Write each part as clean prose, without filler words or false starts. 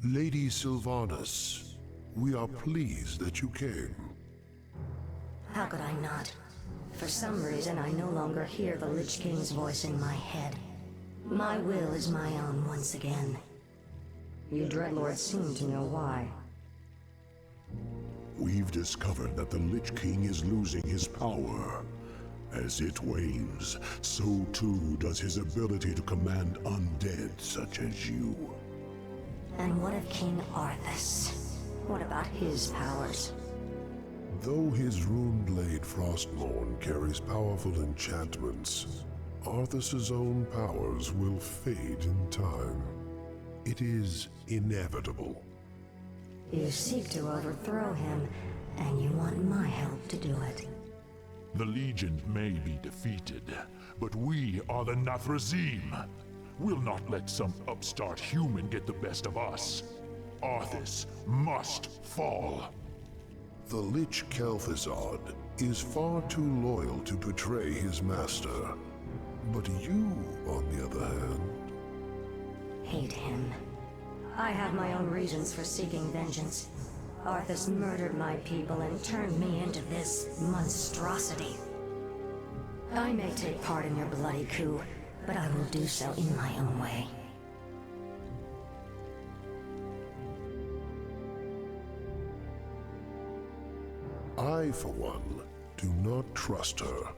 Lady Sylvanas, we are pleased that you came. How could I not? For some reason, I no longer hear the Lich King's voice in my head. My will is my own once again. You Dreadlords seem to know why. We've discovered that the Lich King is losing his power. As it wanes, so too does his ability to command undead such as you. And what of King Arthas? What about his powers? Though his Runeblade Frostmourne carries powerful enchantments, Arthas's own powers will fade in time. It is inevitable. You seek to overthrow him, and you want my help to do it. The Legion may be defeated, but we are the Nathrazim. We'll not let some upstart human get the best of us. Arthas must fall. The Lich Kel'Thuzad is far too loyal to betray his master. But you, on the other hand... Hate him. I have my own reasons for seeking vengeance. Arthas murdered my people and turned me into this monstrosity. I may take part in your bloody coup, but I will do so in my own way. I, for one, do not trust her.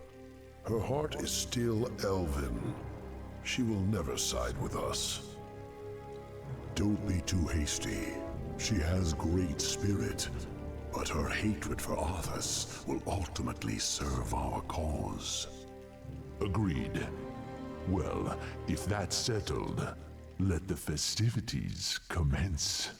Her heart is still elven. She will never side with us. Don't be too hasty. She has great spirit, but her hatred for Arthas will ultimately serve our cause. Agreed. Well, if that's settled, let the festivities commence.